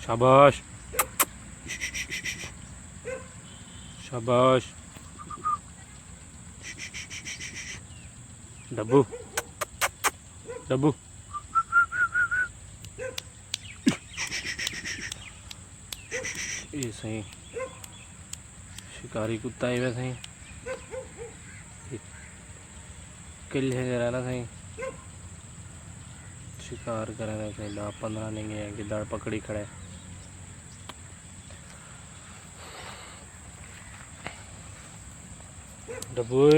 शाबाश शाबाश। डब्बू डब्बू ये सही शिकारी कुत्ता है वैसे ही किल है रहना सही शिकार करे वैसे 10-15 नहीं है कि दाड़ पकड़ी खड़े। डब्बू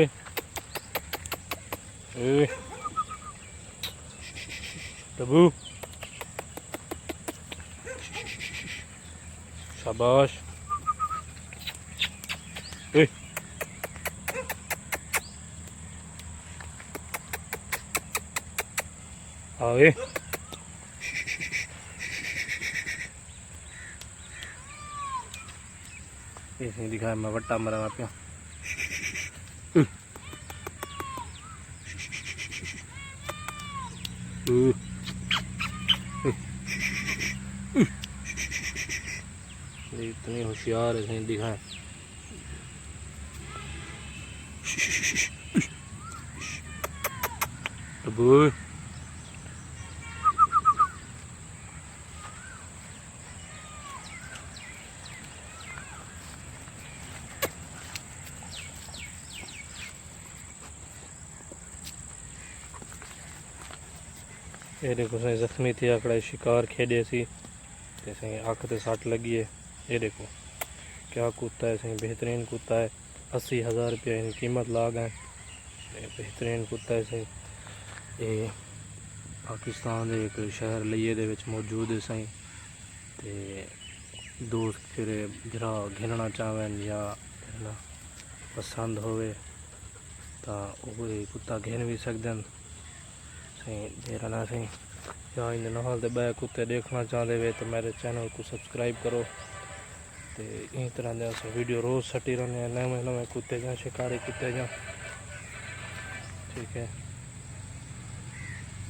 डब्बू शाबाश आए ऐसे दिखाया मैं वट्टा मरा वहाँ पे इतनी होशियार है दिखाए। डब्बू ये देखो सही जख्मी थी आकड़ा शिकार खेडे सी सही आँख से सट लगी है। ये देखो क्या कुत्ता है, सही बेहतरीन कुत्ता है। 80,000 रुपये इनकी कीमत लाग है। बेहतरीन कुत्ता है सही। ये पाकिस्तान के एक शहर लिये दे विच मौजूद है सही। ते दोस्त फिर जरा घिनना चाहन या पसंद होवे तो वो कुत्ता घिन भी सकते हैं सही। मेरा ना सही या इन नाल दे बै कुत्ते देखना चाहते वे तो मेरे चैनल को सब्सक्राइब करो। तो इन तरह के अस वीडियो रोज़ सटी रहने नवे नवे कुत्ते जा शिकारी कुत्ते जा ठीक है।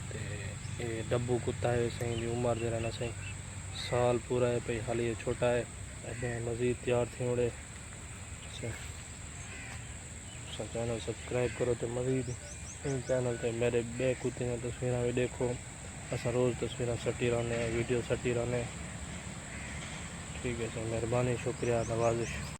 तो ये डब्बू कुत्ता है सही जी उम्र दे रहना सही साल पूरा है भाई हाल ये छोटा है अभी मज़ीद तैयार थी उड़े चैनल सब्सक्राइब करो तो मज़ीद इन चैनल पे मेरे बे कुत्ते ने तस्वीर भी देखो। असा रोज़ तस्वीर सटी रहने वीडियो सटी रहने ठीक है सर। मेहरबानी शुक्रिया नवाजिश।